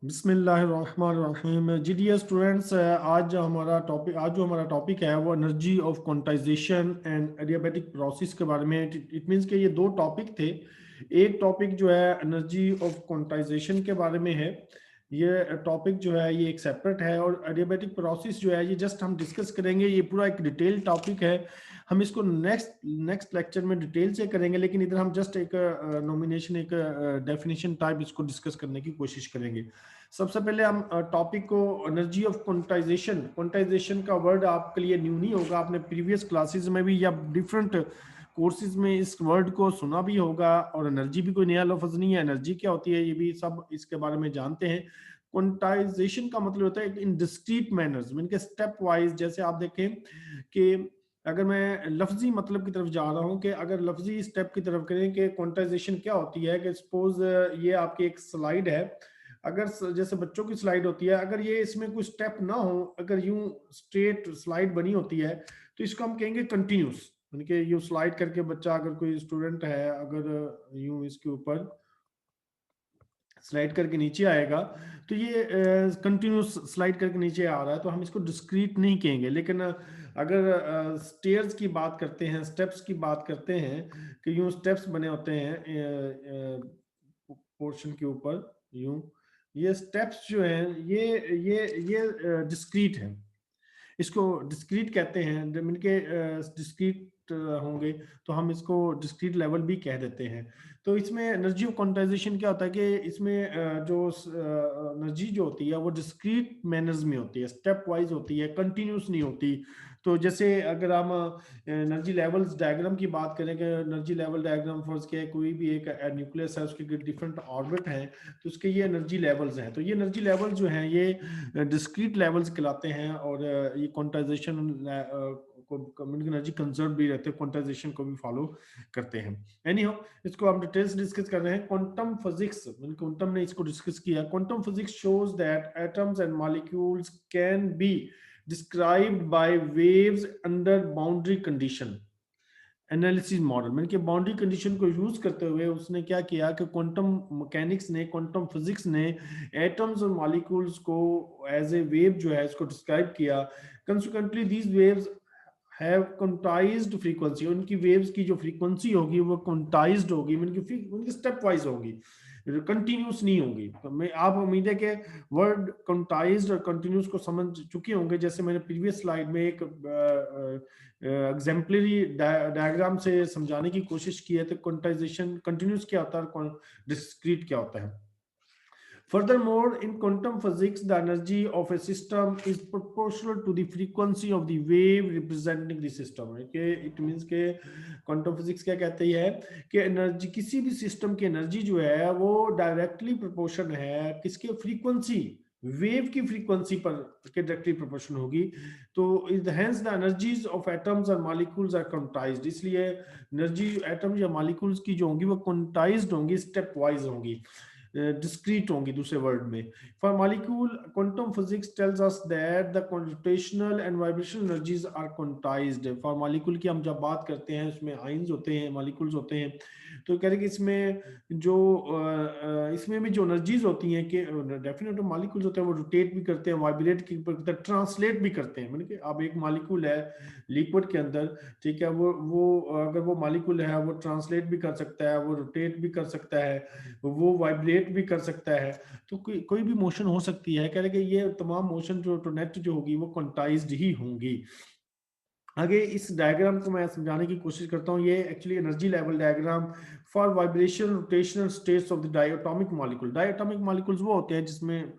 बिस्मिल्लाहिर्रहमानिर्रहीम। जी dear students, आज जो हमारा टॉपिक है वो energy of quantization and adiabatic process के बारे में। इट मींस कि ये दो टॉपिक थे। एक टॉपिक जो है एनर्जी ऑफ क्वांटाइजेशन के बारे में है, ये टॉपिक जो है ये एक सेपरेट है, और एडियाबैटिक प्रोसेस जो है ये जस्ट हम डिस्कस करेंगे। ये पूरा एक डिटेल टॉपिक है, हम इसको नेक्स्ट नेक्स्ट लेक्चर में डिटेल से करेंगे, लेकिन इधर हम जस्ट एक नॉमिनेशन, एक डेफिनेशन टाइप इसको डिस्कस करने की कोशिश करेंगे। सबसे पहले हम टॉपिक को एनर्जी ऑफ क्वांटाइजेशन। क्वांटाइजेशन का वर्ड आपके लिए न्यू नहीं होगा, आपने प्रीवियस क्लासेस में भी या डिफरेंट कोर्सेज में इस वर्ड को सुना भी होगा। और एनर्जी भी कोई नया लफ्ज नहीं है, एनर्जी क्या होती है ये भी सब इसके बारे में जानते हैं। क्वांटाइजेशन का मतलब होता है इन डिस्क्रीट मैनर्स, मीन के स्टेप वाइज। जैसे आप देखें कि अगर मैं लफ्जी मतलब की तरफ जा रहा हूं, कि अगर लफ्जी स्टेप की तरफ करें कि क्वांटाइजेशन क्या होती है, कि सपोज ये आपकी एक स्लाइड है। अगर जैसे बच्चों की स्लाइड होती है, अगर ये इसमें कोई स्टेप ना हो, अगर यूं स्ट्रेट स्लाइड बनी होती है, तो इसको हम कहेंगे कंटिन्यूस। यानी कि यूं स्लाइड करके बच्चा, अगर कोई स्टूडेंट है, अगर यूं इसके ऊपर स्लाइड करके नीचे आएगा, तो ये कंटिन्यूस स्लाइड करके नीचे आ रहा है, तो हम इसको डिस्क्रीट नहीं कहेंगे। लेकिन अगर स्टेयर्स की बात करते हैं, स्टेप्स की बात करते हैं, कि यूं स्टेप्स बने होते हैं पोर्शन के ऊपर, यूं ये स्टेप्स जो हैं ये डिस्क्रीट है। इसको डिस्क्रीट कहते हैं। जब इनके डिस्क्रीट होंगे तो हम इसको डिस्क्रीट लेवल भी कह देते हैं। तो इसमें एनर्जी ऑफ क्वांटाइजेशन क्या होता है कि इसमें जो एनर्जी जो होती है वो डिस्क्रीट मैनर्स में होती है, स्टेप वाइज होती है, कंटिन्यूस नहीं होती। तो जैसे अगर हम एनर्जी लेवल्स डायग्राम की बात करें, कि एनर्जी लेवल डायग्राम फर्ज के कोई भी एक न्यूक्लियस है, उसके डिफरेंट ऑर्बिट हैं, तो उसके ये एनर्जी लेवल्स हैं। तो ये एनर्जी लेवल जो हैं ये डिस्क्रीट लेवल्स कहलाते हैं, और ये क्वांटाइजेशन को एनर्जी कंजर्व भी रहते हैं, क्वांटाइजेशन को भी फॉलो करते हैं। एनी हो, इसको हम डिटेल्स डिस्कस कर रहे हैं। क्वांटम फिजिक्स, क्वांटम ने इसको डिस्कस किया। Quantum physics shows that atoms and molecules can be described bye waves under boundary condition analysis model. मैंने कि बाउंड्री कंडीशन को यूज करते हुए उसने क्या किया कि क्वांटम मैकेनिक्स ने, क्वांटम फिजिक्स ने एटम्स और मॉलिक्यूल्स को एज ए वेव जो है इसको डिस्क्राइब किया। Consequently these waves have quantized frequency, उनकी वेव्स की जो फ्रीक्वेंसी होगी वो क्वांटाइज्ड होगी, उनकी स्टेप वाइज होगी, कंटिन्यूस नहीं होगी। तो मैं आप उम्मीद है कि वर्ड क्वांटाइज्ड और कंटिन्यूस को समझ चुके होंगे। जैसे मैंने प्रीवियस स्लाइड में एक एग्जाम्पलरी डायग्राम से समझाने की कोशिश की है। तो क्वांटाइजेशन कंटिन्यूस क्या होता है, डिस्क्रीट क्या होता है। Furthermore, in quantum physics, the energy of a system is proportional to the frequency of the wave representing the system. Okay? It means के quantum physics क्या कहती है कि एनर्जी, किसी भी सिस्टम की एनर्जी जो है वो डायरेक्टली प्रोपोर्शन है किसके, फ्रीक्वेंसी, वेव की फ्रीक्वेंसी पर के डायरेक्टली प्रोपोर्शन होगी। तो hence the energies of atoms और मॉलिक्यूल्स आर क्वांटाइज्ड, इसलिए एनर्जी एटम या मॉलिक्यूल्स की जो होंगी वो क्वांटाइज्ड होंगी, स्टेप वाइज होंगी, डिस्क्रीट होंगी दूसरे वर्ड में। For molecule, quantum physics tells us that the computational and vibrational energies are quantized. For molecule की हम जब बात करते हैं, उसमें आइंस होते हैं, मॉलिक्यूल्स होते हैं, तो कह रहे कि इसमें जो इसमें भी जो एनर्जीज होती हैं कि डेफिनेट मॉलिक्यूल्स होते हैं वो रोटेट भी करते हैं, वाइब्रेट करते हैं, ट्रांसलेट भी करते हैं। मतलब कि अब एक मॉलिक्यूल है लिक्विड के अंदर, ठीक है, वो अगर वो मॉलिक्यूल है वो ट्रांसलेट भी कर सकता है, वो रोटेट भी कर सकता है, वो वाइब्रेट भी कर सकता है। तो कोई भी मोशन हो सकती है। कह रहे कि ये तमाम मोशन जो नेट जो होगी वो क्वांटाइज्ड ही होंगी। आगे इस डायग्राम को मैं समझाने की कोशिश करता हूँ। ये actually energy level diagram for vibration rotational states of the diatomic molecule. Diatomic molecules वो होते हैं जिसमें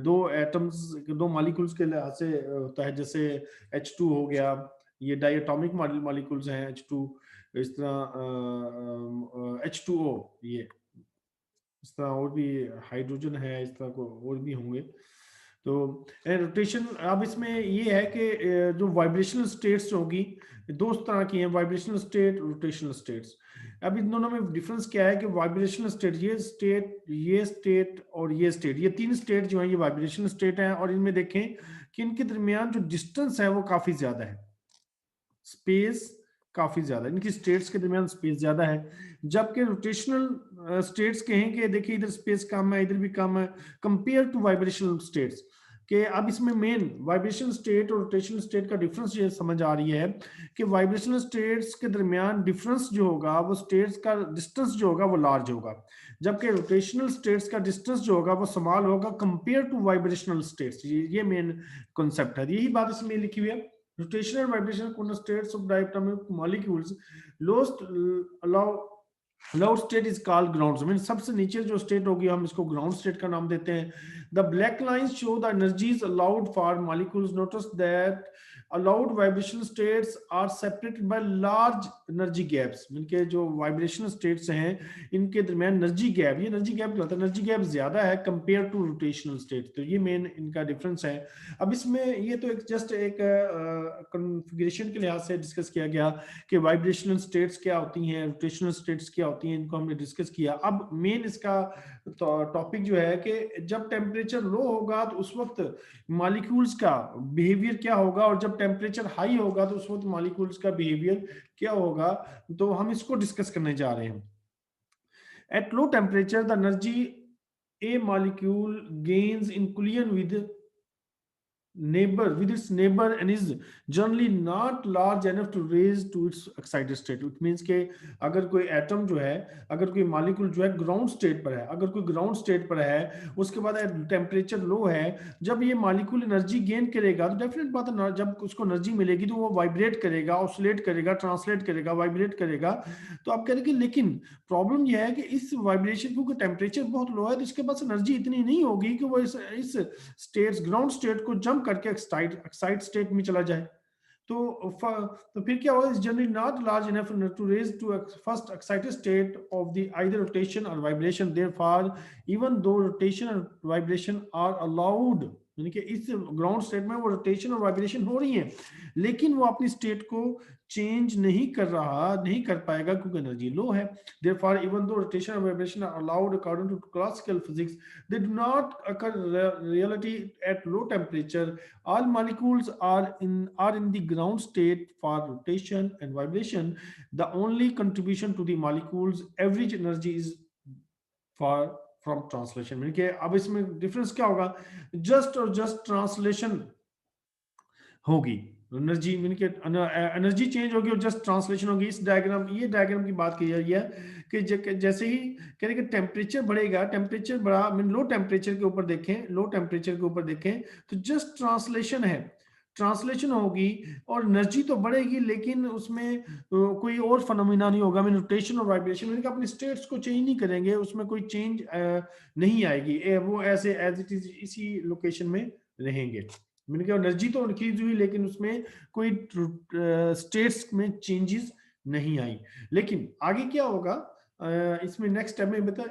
दो एटम्स, दो मॉलिक्यूल्स के लिहाज से होता है। जैसे H2 हो गया, ये डायटोमिक मॉलिक्यूल्स हैं H2। इस तरह H2O, ये इस तरह और भी हाइड्रोजन है, इस तरह को और भी होंगे। तो रोटेशन, अब इसमें ये है कि जो वाइब्रेशनल स्टेट्स होगी, दो तरह की हैं, वाइब्रेशनल स्टेट, रोटेशनल स्टेट्स। अब इन दोनों में डिफरेंस क्या है कि वाइब्रेशनल स्टेट, ये स्टेट और ये स्टेट, ये तीन स्टेट जो है ये वाइब्रेशनल स्टेट है। और इनमें देखें कि इनके दरमियान जो डिस्टेंस है वो काफी ज्यादा है। स्पेस काफी ज्यादा, इनकी स्टेट्स के दरमियान स्पेस ज्यादा है। जबकि रोटेशनल स्टेट्स कहेंगे देखिए इधर स्पेस कम है, इधर भी कम है, कंपेयर टू वाइब्रेशनल स्टेट्स के। अब इसमें मेन वाइब्रेशनल स्टेट और रोटेशनल स्टेट का डिफरेंस ये समझ आ रही है कि वाइब्रेशनल स्टेट्स के दरमियान डिफरेंस जो होगा वो स्टेट्स का डिस्टेंस जो होगा वो लार्ज होगा, जबकि रोटेशनल स्टेट्स का डिस्टेंस जो होगा वो स्मॉल होगा कंपेयर टू वाइब्रेशनल स्टेट्स। ये मेन कॉन्सेप्ट है, यही बात इसमें लिखी हुई है। रोटेशनल वाइब्रेशन कोना states of diatomic molecules lost allow loud state is called ground, mean सबसे नीचे जो स्टेट होगी हम इसको ग्राउंड स्टेट का नाम देते हैं। The black lines show the energies allowed for molecules, notice that allowed vibrational states are separated by large energy gaps, mean के जो वाइब्रेशनल स्टेट्स हैं इनके दरमियान एनर्जी गैप, ये एनर्जी गैप क्या होता है, एनर्जी गैप ज्यादा है कंपेयर टू रोटेशनल स्टेट। तो ये मेन इनका डिफरेंस है। अब इसमें ये तो एक जस्ट एक कॉन्फ़िगरेशन के लिहाज से डिस्कस किया गया कि वाइब्रेशनल स्टेट्स क्या होती हैं, रोटेशनल स्टेट्स क्या होती हैं, इनको हमने डिस्कस किया। अब मेन इसका टॉपिक जो है कि जब टेम्परेचर लो होगा तो उस वक्त मॉलिक्यूल्स का बिहेवियर क्या होगा, और जब टेम्परेचर हाई होगा तो उस वक्त मॉलिक्यूल्स का बिहेवियर क्या होगा, तो हम इसको डिस्कस करने जा रहे हैं। At low temperature the energy A molecule gains in collision with its neighbor and is generally not large enough to raise to its excited state, which means के अगर कोई एटम जो है, अगर कोई मॉलिक्यूल जो है ग्राउंड स्टेट पर है, अगर कोई ग्राउंड स्टेट पर है उसके बाद टेम्परेचर लो है, जब ये मॉलिक्यूल एनर्जी गेन करेगा तो डेफिनेट बात है जब उसको एनर्जी मिलेगी तो वो वाइब्रेट करेगा, ऑसिलेट करेगा, ट्रांसलेट करेगा, वाइब्रेट करेगा। तो आप कह रहे कि लेकिन प्रॉब्लम यह है कि इस वाइब्रेशन क्योंकि टेम्परेचर बहुत लो है तो इसके पास एनर्जी इतनी नहीं होगी कि वो इस स्टेट्स ग्राउंड स्टेट को जंप करके एक्साइट स्टेट में चला जाए। तो फिर क्या होगा, is generally not large enough to raise to first excited state of the either rotation और vibration, therefore even though rotation और वाइब्रेशन आर अलाउड, यानी कि इस ग्राउंड स्टेट में वो रोटेशन और वाइब्रेशन हो रही है लेकिन वो अपनी स्टेट को चेंज नहीं कर पाएगा क्योंकि एनर्जी लो है। Therefore, even though rotation and vibration are allowed according to classical physics, they do not occur reality at low temperature. All molecules are in the ground state for rotation and vibration. The only contribution to the molecules average energy is for from translation, mean के अब इसमें difference क्या होगा, just और just translation होगी, energy mean के energy change होगी और जस्ट ट्रांसलेशन होगी। इस डायग्राम ये डायग्राम की बात की जा रही है कि जैसे ही कह रहे कि टेम्परेचर बढ़ेगा, टेम्परेचर बढ़ा मीन लो टेम्परेचर के ऊपर देखें, लो टेम्परेचर के ऊपर देखें तो जस्ट ट्रांसलेशन है, ट्रांसलेशन होगी और एनर्जी तो बढ़ेगी लेकिन उसमें कोई और फनोमिना नहीं होगा, मीन रोटेशन और वाइब्रेशन मीन अपने स्टेट्स को चेंज नहीं करेंगे, उसमें कोई चेंज नहीं आएगी, वो ऐसे एज इट इज इसी लोकेशन में रहेंगे। मैंने कहा एनर्जी तो इंक्रीज हुई लेकिन उसमें कोई स्टेट्स में चेंजेस नहीं आई। लेकिन आगे क्या होगा इसमें नेक्स्ट स्टेप में बता,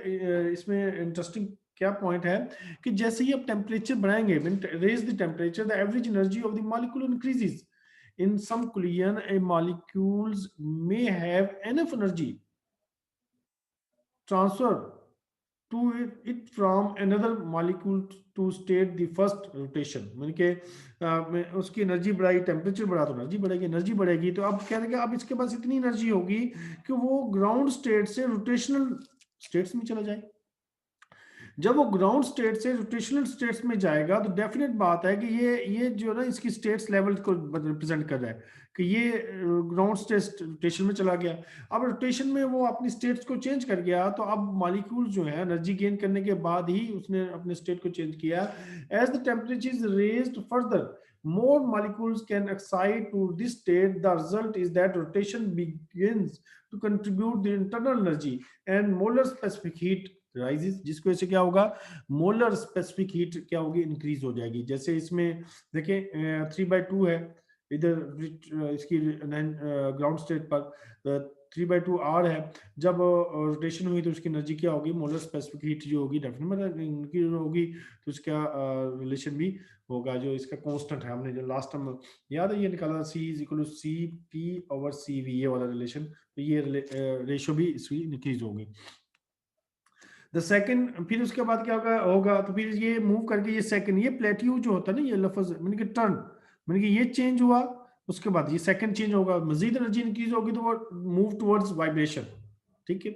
इसमें इंटरेस्टिंग क्या पॉइंट है कि जैसे ही आप टेम्परेचर बढ़ाएंगे, raise the temperature the average energy of the molecule increases in some collision a molecules may have enough energy transfer to it from another molecule to state the first rotation, यानी कि उसकी energy बढ़ाई, temperature बढ़ा तो energy बढ़ेगी, energy बढ़ेगी तो अब क्या है अब इसके पास इतनी एनर्जी होगी कि वो ग्राउंड स्टेट से रोटेशनल स्टेट्स में चला जाए। जब वो ग्राउंड स्टेट से रोटेशनल स्टेट्स में जाएगा तो डेफिनेट बात है कि ये जो ना इसकी स्टेट्स लेवल को रिप्रेजेंट कर रहा है कि ये ग्राउंड स्टेट रोटेशन में चला गया। अब रोटेशन में वो अपनी स्टेट्स को चेंज कर गया तो अब मॉलिक्यूल जो है एनर्जी गेन करने के बाद ही उसने अपने स्टेट को चेंज किया। As the temperature is raised further more molecules can excite to this state. The result is that rotation begins to contribute the internal energy and molar specific heat rises, जिसको ऐसे क्या होगा, molar specific heat क्या होगी, increase हो जाएगी। जैसे इसमें देखें 3/2 है इधर इसकी ग्राउंड स्टेट पर 3/2 आर है, जब रोटेशन हुई तो उसकी एनर्जी क्या होगी, मोलर स्पेसिफिक हीट जो होगी डेफिनेट इंक्रीज होगी तो उसका रिलेशन भी होगा जो इसका कांस्टेंट है, हमने जो लास्ट टाइम याद है ये निकाला C is equal to CP/CV ये वाला रिलेशन, तो ये रेशियो भी इसकी इंक्रीज होगी। द सेकंड फिर उसके बाद क्या होगा तो फिर ये मूव करके ये सेकंड ये प्लेट्यू जो होता है ना, ये लफ्ज मैंने कि टर्न मैंने कि ये चेंज हुआ उसके बाद ये सेकंड चेंज होगा, मजीद एनर्जी इंक्रीज होगी तो वो मूव टुवर्ड्स वाइब्रेशन, ठीक है।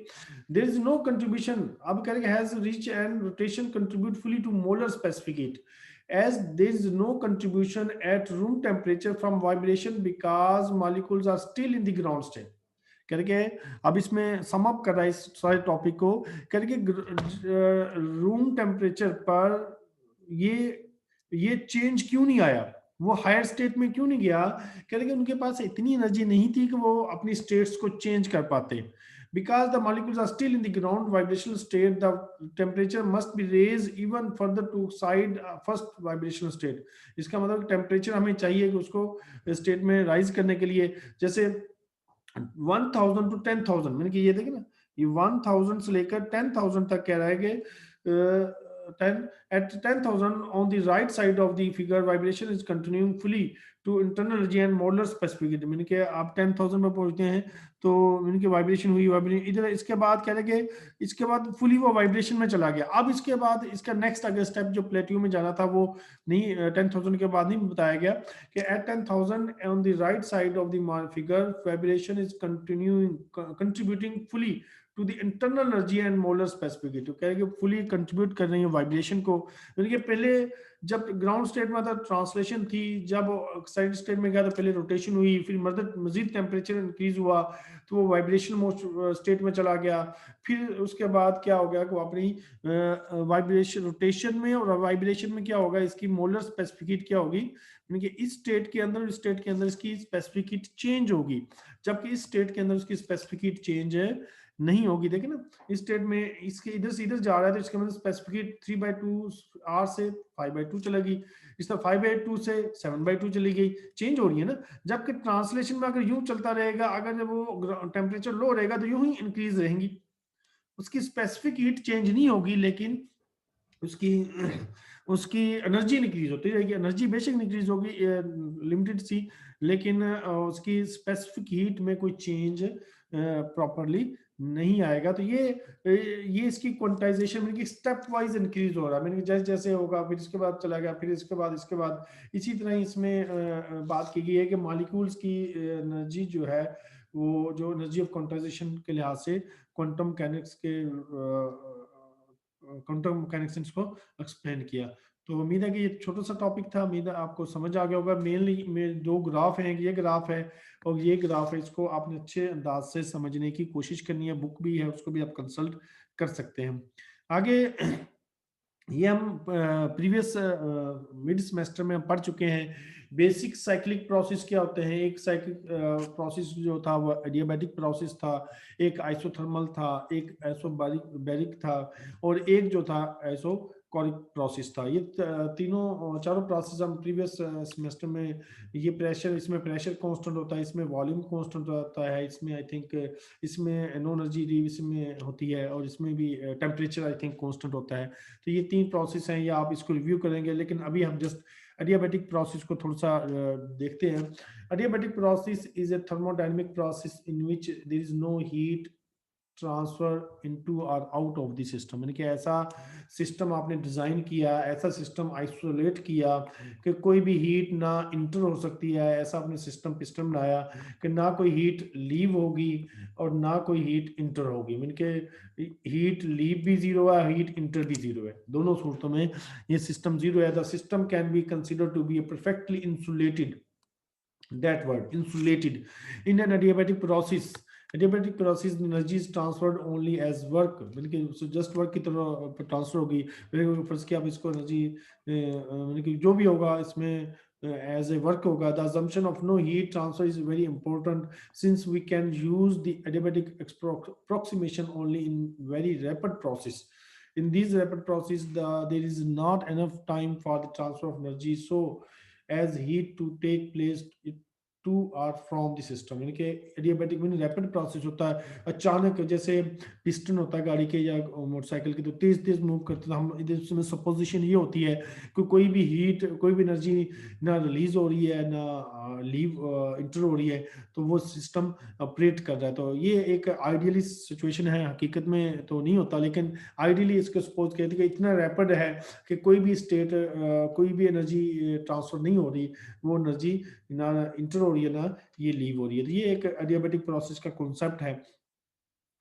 देयर इज नो कंट्रीब्यूशन, अब करेंगे has reach and rotation contribute fully to molar specific heat as there is no contribution at room temperature from vibration because molecules are still in the ground state करके। अब इसमें sum up कर रहा है इस सारे टॉपिक को करके, रूम टेम्परेचर पर ये चेंज क्यों नहीं आया, वो हायर स्टेट में क्यों नहीं गया, करके उनके पास इतनी एनर्जी नहीं थी कि वो अपनी स्टेट्स को चेंज कर पाते। Because the molecules are still in the ground vibrational state, the temperature must be raised even further to side first vibrational state। इसका मतलब टेम्परेचर हमें चाहिए कि उसको स्टेट में राइज करने के लिए, जैसे 1000 टू 10,000, मैंने कि ये देखे ना, ये 1000 से लेकर 10,000 तक कह रहा है कि 10 at 10,000 on the right side of the figure vibration is continuing fully to internal energy and molar specificity। मैंने कि आप 10,000 पे पहुंचते हैं तो मैंने कि वाइब्रेशन हुई, वाइब्रेशन इधर, इसके बाद कह रहे कि इसके बाद फुली वो वाइब्रेशन में चला गया। अब इसके बाद इसका नेक्स्ट अगर स्टेप जो प्लेट्यू में जाना था वो नहीं, 10,000 के बाद नहीं बताया गया कि at 10,000 on the right side of the figure vibration is continuing contributing fully to the internal energy and molar specificity। तो कह रहे कि फुली कंट्रीब्यूट कर रही है वाइब्रेशन को, यानी कि पहले जब ग्राउंड स्टेट में था ट्रांसलेशन थी, जब साइड स्टेट में गया तो पहले रोटेशन हुई, फिर मजीद टेम्परेचर इंक्रीज हुआ तो वो वाइब्रेशन स्टेट में चला गया, फिर उसके बाद क्या हो गया कि वो अपनी वाइब्रेशन रोटेशन में और वाइब्रेशन में क्या होगा, इसकी मोलर स्पेसिफिक हीट क्या होगी, यानी कि इस स्टेट के अंदर इसकी स्पेसिफिक हीट चेंज होगी, जबकि इस स्टेट के अंदर उसकी स्पेसिफिक हीट चेंज नहीं होगी। देखिए ना, इस स्टेट में इसके इधर से इधर जा रहा है तो इसके मतलब स्पेसिफिक हीट 3/2 आर से 5/2 चलेगी, इस तरह 5/2 से 7/2 चली गई, चेंज हो रही है ना। जबकि ट्रांसलेशन में अगर यूं चलता रहेगा, अगर जब वो टेम्परेचर लो रहेगा तो यूं ही इंक्रीज रहेंगी, उसकी स्पेसिफिक हीट चेंज नहीं होगी, लेकिन उसकी उसकी एनर्जी इंक्रीज होती रहेगी। एनर्जी बेशक इंक्रीज होगी लिमिटेड सी, लेकिन उसकी स्पेसिफिक हीट में कोई चेंज प्रॉपरली नहीं आएगा। तो ये इसकी क्वांटाइजेशन में स्टेप वाइज इंक्रीज हो रहा है, मैंने जैसे जैसे होगा फिर इसके बाद चला गया, फिर इसके बाद इसी तरह इसमें बात की गई है कि मॉलिक्यूल्स की एनर्जी जो है वो जो एनर्जी ऑफ क्वांटाइजेशन के लिहाज से क्वांटम मैकेनिक्स के क्वांटम मैकेनिक्स को एक्सप्लेन किया। तो उम्मीद है कि ये छोटा सा टॉपिक था, उम्मीद है आपको समझ आ गया होगा। मेनली में दो ग्राफ हैं, ये ग्राफ है और ये ग्राफ है, इसको आपने अच्छे अंदाज से समझने की कोशिश करनी है, बुक भी है उसको भी आप कंसल्ट कर सकते हैं। आगे ये हम प्रीवियस मिड सेमेस्टर में हम पढ़ चुके हैं बेसिक साइक्लिक प्रोसेस क्या होते हैं। एक साइक्लिक प्रोसेस जो था वो एडियाबैटिक प्रोसेस था, एक आइसोथर्मल था, एक आइसोबैरिक था और एक जो था आइसोकोरिक प्रोसेस था। ये चारों प्रोसेस हम प्रीवियस सेमेस्टर में, ये प्रेशर, इसमें प्रेशर कांस्टेंट होता है, इसमें वॉल्यूम कांस्टेंट होता है, इसमें आई थिंक इसमें नो एनर्जी रिलीज में होती है और इसमें भी टेम्परेचर आई थिंक कांस्टेंट होता है। तो ये तीन प्रोसेस हैं, या आप इसको रिव्यू करेंगे, लेकिन अभी हम जस्ट एडियाबैटिक प्रोसेस को थोड़ा सा देखते हैं। Adiabatic process is a thermodynamic process in which there is no heat transfer into और आउट ऑफ द सिस्टम, यानी कि ऐसा सिस्टम आपने डिजाइन किया, ऐसा सिस्टम आइसोलेट किया कि कोई भी हीट ना इंटर हो सकती है, ऐसा आपने सिस्टम बनाया कि ना कोई हीट लीव होगी और ना कोई हीट इंटर होगी, मीन के हीट लीव भी जीरो है, हीट इंटर भी जीरो है, दोनों सूरतों में ये सिस्टम जीरो है। The system can be considered to be perfectly insulated, that word insulated in an adiabatic process। adiabatic process energy is transferred only as work, मतलब जस्ट वर्क की तरह ट्रांसफर होगी। फर्ज कि आप इसको एनर्जी मतलब जो भी होगा इसमें as a work होगा। the assumption of no heat transfer is very important since we can use the adiabatic approximation only in very rapid process। in these rapid process there is not enough time for the transfer of energy so as heat to take place to or from the system। यानी कि adiabatic में rapid process होता है, अचानक जैसे piston होता है गाड़ी के या मोटरसाइकिल के, तो तेज तेज मूव करते हैं हम, इसमें सपोजिशन ये होती है कि कोई भी हीट, कोई भी एनर्जी ना रिलीज हो रही है ना लीव इंटर हो रही है, तो वो सिस्टम ऑपरेट कर रहा है। तो ये एक आइडियली सिचुएशन है, हकीकत में तो नहीं होता, लेकिन आइडियली इसको सपोज कहते हैं कि इतना रैपिड है कि कोई भी स्टेट कोई भी एनर्जी ट्रांसफर नहीं हो रही, वो एनर्जी ना इंटर हो रही है ना, ये लीव हो रही है। तो ये एक एडियाबैटिक प्रोसेस का कॉन्सेप्ट है।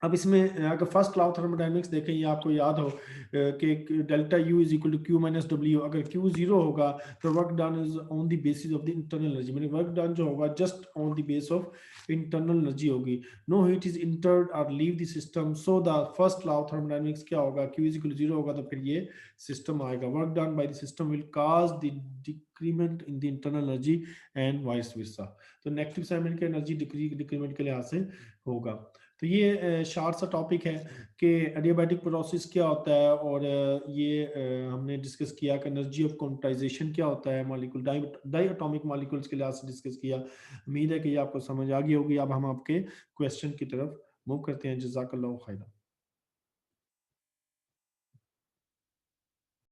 अब इसमें अगर फर्स्ट लॉ ऑफ थर्मोडायनेमिक्स देखें, ये आपको याद हो कि delta U is equal to Q minus W. अगर क्यू जीरो होगा तो work done is on the basis of the internal energy, यानी वर्क डन जो होगा just on the base of internal energy होगी। नो हीट इज इंटर्ड और leave the system, so the first law of thermodynamics क्या होगा, Q is equal to zero होगा तो फिर ये सिस्टम आएगा। Work done by the system will cause the decrement in the internal energy and vice versa. तो negative sign का energy decrement के लिहाज से होगा। तो ये शॉर्ट सा टॉपिक है कि एडियाबैटिक प्रोसेस क्या होता है, और ये हमने डिस्कस किया कि एनर्जी ऑफ क्वांटाइजेशन क्या होता है, मॉलिक्यूल डाई एटॉमिक मॉलिक्यूल्स के लिहाज से डिस्कस किया। उम्मीद है कि ये आपको समझ आ गई होगी। अब हम आपके क्वेश्चन की तरफ मूव करते हैं। जज़ाकल्लाहु खैर।